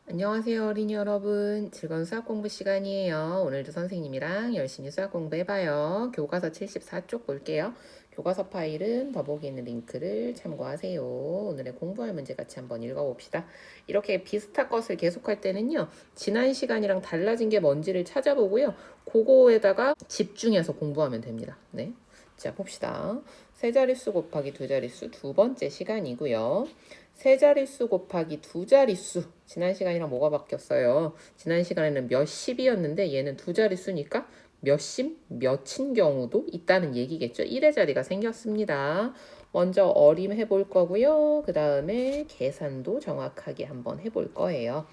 안녕하세요, 어린이 여러분. 즐거운 수학 공부 시간이에요. 오늘도 선생님이랑 열심히 수학 공부해봐요. 교과서 74쪽 볼게요. 교과서 파일은 더보기 있는 링크를 참고하세요. 오늘의 공부할 문제 같이 한번 읽어봅시다. 이렇게 비슷한 것을 계속할 때는요, 지난 시간이랑 달라진 게 뭔지를 찾아보고요, 그거에다가 집중해서 공부하면 됩니다. 네. 자, 봅시다. 세 자릿수 곱하기 두 자릿수 두 번째 시간이고요. 세 자릿수 곱하기 두 자릿수. 지난 시간이랑 뭐가 바뀌었어요? 지난 시간에는 몇십이었는데 얘는 두 자릿수니까 몇십, 몇인 경우도 있다는 얘기겠죠. 1의 자리가 생겼습니다. 먼저 어림 해볼 거고요. 그 다음에 계산도 정확하게 한번 해볼 거예요.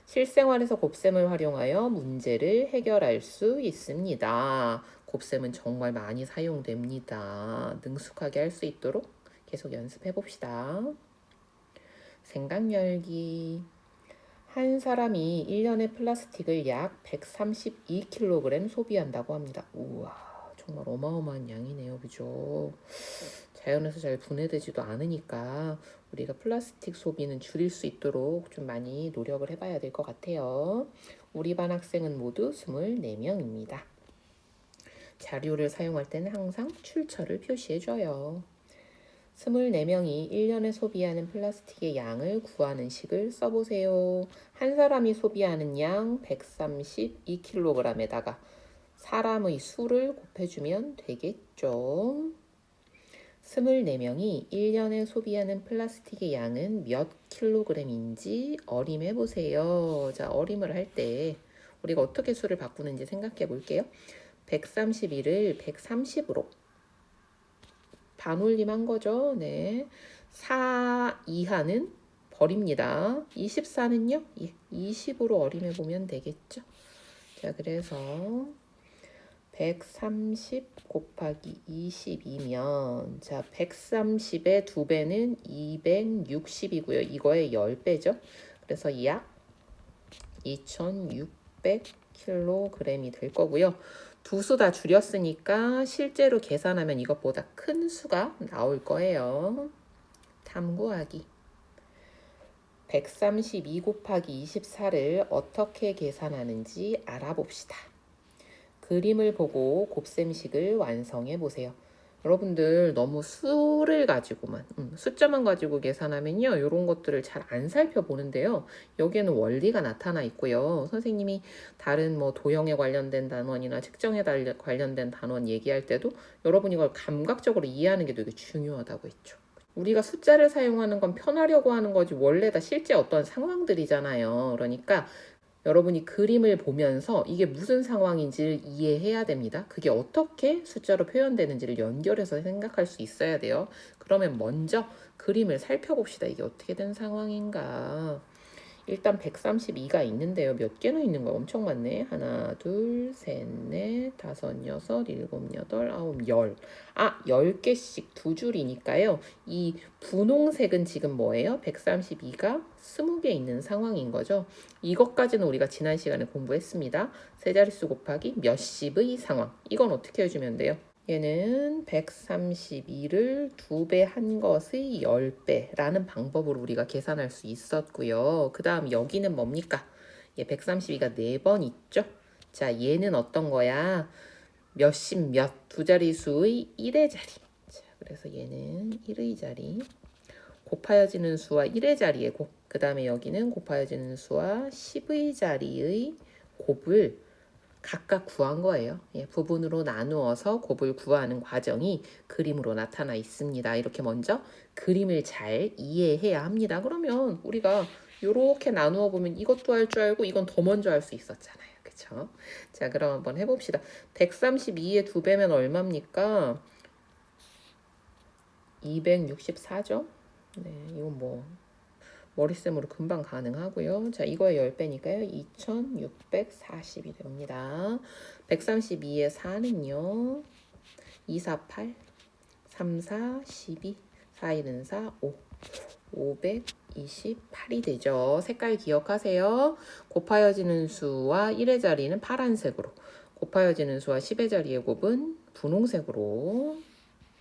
실생활에서 곱셈을 활용하여 문제를 해결할 수 있습니다. 곱셈은 정말 많이 사용됩니다. 능숙하게 할 수 있도록 계속 연습해 봅시다. 생각 열기. 한 사람이 1년에 플라스틱을 약 132kg 소비한다고 합니다. 우와, 정말 어마어마한 양이네요. 그죠? 자연에서 잘 분해되지도 않으니까 우리가 플라스틱 소비는 줄일 수 있도록 좀 많이 노력을 해봐야 될 것 같아요. 우리 반 학생은 모두 24명입니다. 자료를 사용할 때는 항상 출처를 표시해줘요. 24명이 1년에 소비하는 플라스틱의 양을 구하는 식을 써보세요. 한 사람이 소비하는 양 132kg에다가 사람의 수를 곱해주면 되겠죠. 24명이 1년에 소비하는 플라스틱의 양은 몇 킬로그램인지 어림해보세요. 자, 어림을 할 때 우리가 어떻게 수를 바꾸는지 생각해 볼게요. 131을 130으로 반올림한 거죠. 네. 4 이하는 버립니다. 24는요? 예, 20으로 어림해 보면 되겠죠. 자, 그래서 130 곱하기 20이면 자, 130의 2배는 260이고요. 이거의 10배죠. 그래서 약 2600kg이 될 거고요. 두 수 다 줄였으니까 실제로 계산하면 이것보다 큰 수가 나올 거예요. 탐구하기. 132 곱하기 24를 어떻게 계산하는지 알아봅시다. 그림을 보고 곱셈식을 완성해 보세요. 여러분들 너무 수를 가지고만 숫자만 가지고 계산하면요 이런 것들을 잘 안 살펴보는데요. 여기에는 원리가 나타나 있고요. 선생님이 다른 뭐 도형에 관련된 단원이나 측정에 관련된 단원 얘기할 때도 여러분이 이걸 감각적으로 이해하는 게 되게 중요하다고 했죠. 우리가 숫자를 사용하는 건 편하려고 하는 거지 원래 다 실제 어떤 상황들이잖아요. 그러니까 여러분이 그림을 보면서 이게 무슨 상황인지를 이해해야 됩니다. 그게 어떻게 숫자로 표현되는지를 연결해서 생각할 수 있어야 돼요. 그러면 먼저 그림을 살펴봅시다. 이게 어떻게 된 상황인가. 일단 132가 있는데요. 몇 개나 있는 거야? 엄청 많네. 하나, 둘, 셋, 넷, 다섯, 여섯, 일곱, 여덟, 아홉, 열. 10개씩 두 줄이니까요. 이 분홍색은 지금 뭐예요? 132가 20개 있는 상황인 거죠. 이것까지는 우리가 지난 시간에 공부했습니다. 세 자릿수 곱하기 몇십의 상황. 이건 어떻게 해주면 돼요? 얘는 132를 2배 한 것의 10배라는 방법으로 우리가 계산할 수 있었고요. 그 다음 여기는 뭡니까? 얘 132가 4번 있죠? 자, 얘는 어떤 거야? 몇십 몇, 두 자릿수의 1의 자리. 자, 그래서 얘는 1의 자리. 곱하여지는 수와 1의 자리의 곱. 그 다음에 여기는 곱하여지는 수와 10의 자리의 곱을 각각 구한 거예요. 예, 부분으로 나누어서 곱을 구하는 과정이 그림으로 나타나 있습니다. 이렇게 먼저 그림을 잘 이해해야 합니다. 그러면 우리가 이렇게 나누어 보면 이것도 할 줄 알고 이건 더 먼저 할 수 있었잖아요. 그쵸? 자, 그럼 한번 해봅시다. 132의 2배면 얼마입니까? 264죠? 네, 이건 뭐 머리쌤으로 금방 가능하고요. 자, 이거의 10배니까요. 2640이 됩니다. 132의 4는요. 2, 4, 8, 3, 4, 12, 4, 1은 4, 5. 528이 되죠. 색깔 기억하세요. 곱하여지는 수와 1의 자리는 파란색으로, 곱하여지는 수와 10의 자리의 곱은 분홍색으로.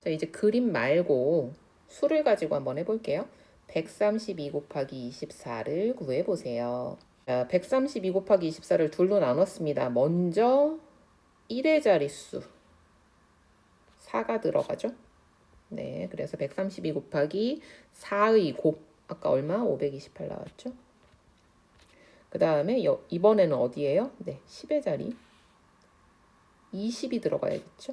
자, 이제 그림 말고 수를 가지고 한번 해볼게요. 132 곱하기 24를 구해보세요. 자, 132 곱하기 24를 둘로 나눴습니다. 먼저 1의 자릿수 4가 들어가죠. 네, 그래서 132 곱하기 4의 곱 아까 얼마? 528 나왔죠. 그 다음에 이번에는 어디예요? 네, 10의 자리 20이 들어가야겠죠.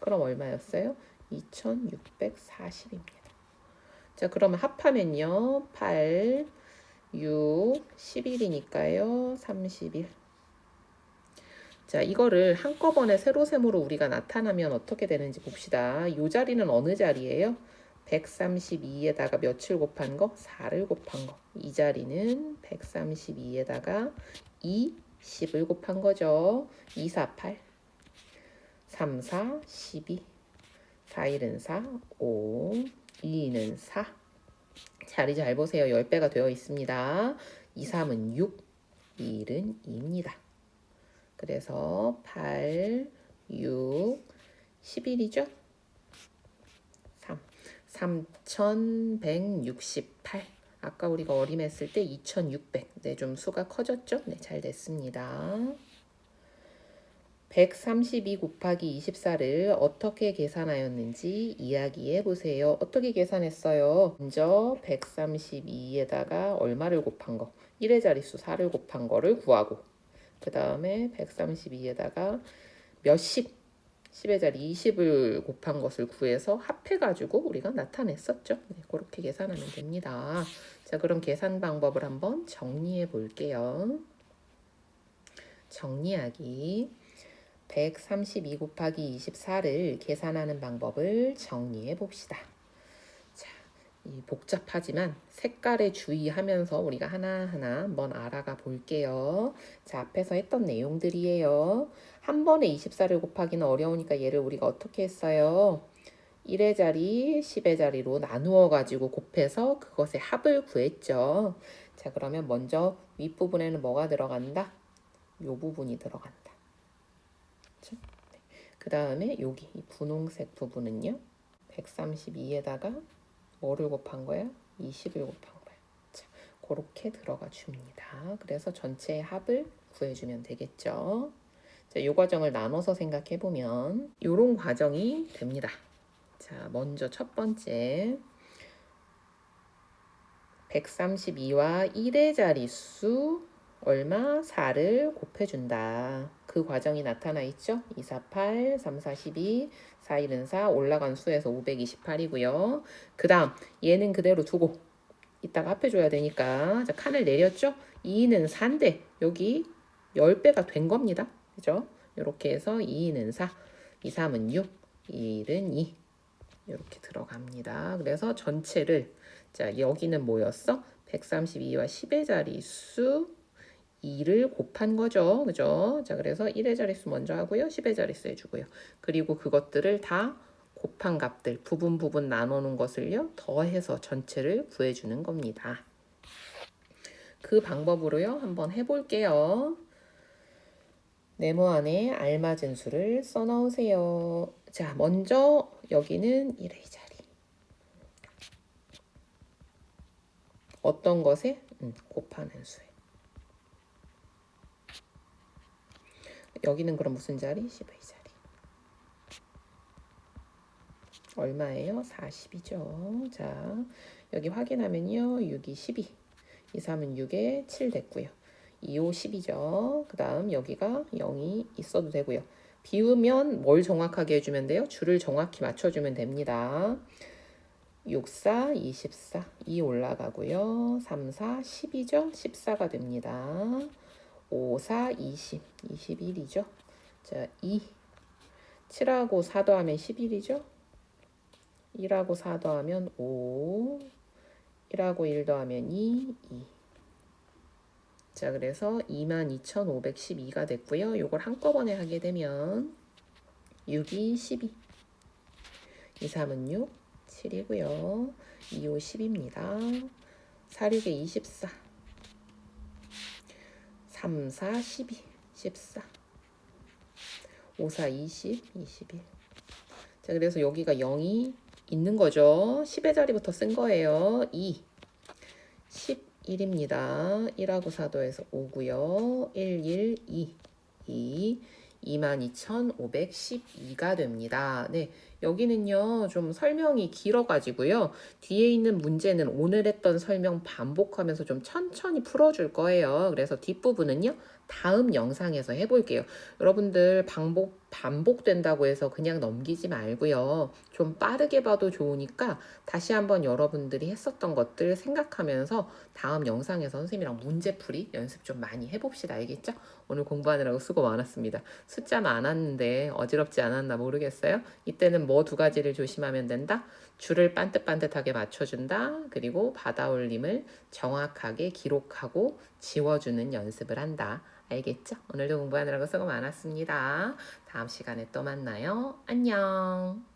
그럼 얼마였어요? 2640입니다. 자, 그러면 합하면요. 8, 6, 11이니까요. 31. 자, 이거를 한꺼번에 세로셈으로 우리가 나타나면 어떻게 되는지 봅시다. 이 자리는 어느 자리예요? 132에다가 며칠 곱한 거? 4를 곱한 거. 이 자리는 132에다가 2, 10을 곱한 거죠. 2, 4, 8. 3, 4, 12. 4, 1은 4, 5, 2는 4. 자리 잘 보세요. 10배가 되어 있습니다. 2, 3은 6, 1은 2입니다. 그래서 8, 6, 11이죠? 3, 3168. 아까 우리가 어림했을 때 2600. 네, 좀 수가 커졌죠? 네, 잘 됐습니다. 132 곱하기 24를 어떻게 계산하였는지 이야기해 보세요. 어떻게 계산했어요? 먼저 132에다가 얼마를 곱한 거? 1의 자릿수 4를 곱한 거를 구하고 그 다음에 132에다가 몇십 10의 자리 20을 곱한 것을 구해서 합해가지고 우리가 나타냈었죠. 네, 그렇게 계산하면 됩니다. 자, 그럼 계산 방법을 한번 정리해 볼게요. 정리하기. 132 곱하기 24를 계산하는 방법을 정리해 봅시다. 자, 이 복잡하지만 색깔에 주의하면서 우리가 하나하나 한번 알아가 볼게요. 자, 앞에서 했던 내용들이에요. 한 번에 24를 곱하기는 어려우니까 얘를 우리가 어떻게 했어요? 1의 자리, 10의 자리로 나누어 가지고 곱해서 그것의 합을 구했죠. 자, 그러면 먼저 윗부분에는 뭐가 들어간다? 요 부분이 들어간다. 그 다음에 여기 이 분홍색 부분은요. 132에다가 뭐를 곱한 거야? 20을 곱한 거야. 자, 그렇게 들어가 줍니다. 그래서 전체의 합을 구해주면 되겠죠. 자, 이 과정을 나눠서 생각해 보면 이런 과정이 됩니다. 자, 먼저 첫 번째 132와 1의 자릿수 얼마? 4를 곱해준다. 그 과정이 나타나 있죠? 2, 4, 8, 3, 4, 12, 4, 1은 4, 올라간 수에서 528이고요. 그 다음 얘는 그대로 두고 이따가 합해줘야 되니까 자, 칸을 내렸죠? 2는 4인데 여기 10배가 된 겁니다. 그죠? 이렇게 해서 2는 4, 2, 3은 6, 1은 2 이렇게 들어갑니다. 그래서 전체를 자, 여기는 뭐였어? 132와 10의 자릿수 2를 곱한 거죠. 그죠? 자, 그래서 1의 자릿수 먼저 하고요. 10의 자릿수 해주고요. 그리고 그것들을 다 곱한 값들 부분 나눠 놓은 것을요. 더해서 전체를 구해주는 겁니다. 그 방법으로요. 한번 해볼게요. 네모 안에 알맞은 수를 써넣으세요. 자, 먼저 여기는 1의 자리. 어떤 것에? 곱하는 수에. 여기는 그럼 무슨 자리? 10의 자리. 얼마예요? 40이죠. 자, 여기 확인하면요. 6이 12. 2, 3은 6에 7 됐고요. 2, 5, 10이죠. 그 다음 여기가 0이 있어도 되고요. 비우면 뭘 정확하게 해주면 돼요? 줄을 정확히 맞춰주면 됩니다. 6, 4, 24. 2 올라가고요. 3, 4, 10이죠. 14가 됩니다. 5, 4, 20. 21이죠. 자, 2. 7하고 4 더하면 11이죠. 1하고 4 더하면 5. 1하고 1 더하면 2. 2. 자, 그래서 22,512가 됐고요. 요걸 한꺼번에 하게 되면 6이 12. 2, 3은 6. 7이고요. 2, 5, 10입니다. 4, 6에 24. 3, 4, 12. 14. 5, 4, 20. 21. 자, 그래서 여기가 0이 있는 거죠. 10의 자리부터 쓴 거예요. 2. 10, 1입니다. 1하고 사도해서 5고요. 1, 1, 2. 22,512가 됩니다. 네, 여기는요, 좀 설명이 길어가지고요. 뒤에 있는 문제는 오늘 했던 설명 반복하면서 좀 천천히 풀어줄 거예요. 그래서 뒷부분은요, 다음 영상에서 해볼게요. 여러분들 반복된다고 해서 그냥 넘기지 말고요. 좀 빠르게 봐도 좋으니까 다시 한번 여러분들이 했었던 것들 생각하면서 다음 영상에서 선생님이랑 문제풀이 연습 좀 많이 해봅시다. 알겠죠? 오늘 공부하느라고 수고 많았습니다. 숫자 많았는데 어지럽지 않았나 모르겠어요. 이때는 뭐 두 가지를 조심하면 된다? 줄을 반듯반듯하게 맞춰준다. 그리고 받아올림을 정확하게 기록하고 지워주는 연습을 한다. 알겠죠? 오늘도 공부하느라고 수고 많았습니다. 다음 시간에 또 만나요. 안녕.